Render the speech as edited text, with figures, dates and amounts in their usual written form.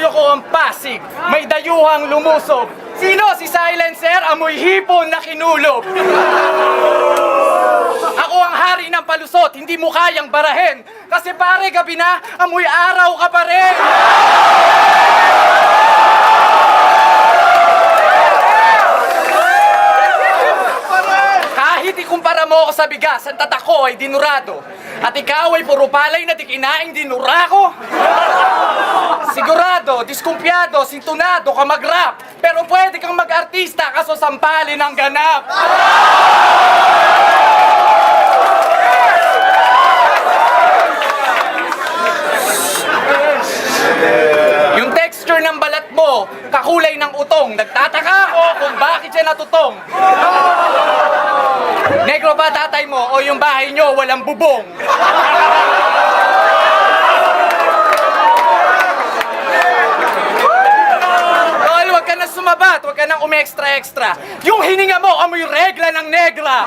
ulo ko ang Pasig, may dayuhang lumusob. Sino si Silencer? Amoy hipon na kinulob. Ako ang hari ng palusot, hindi mo kayang barahin. Kasi pare, gabi na, amoy araw ka pa rin. Kahit ikumpara mo ako sa bigas, ang tatak ko ay dinurado. At ikaw ay puro palay na di kinaing dinurako. Sigurado, diskumpyado, sintunado ka mag-rap. Pero pwede kang mag-artista kaso sampalin ang ganap. Yung texture ng balat mo, kakulay ng utong. Nagtataka ako kung bakit siya natutong. Negro ba tatay mo o yung bahay nyo walang bubong? Tol, wag ka na sumabat, wag ka nang umextra-extra. Yung hininga mo, amoy regla ng negra.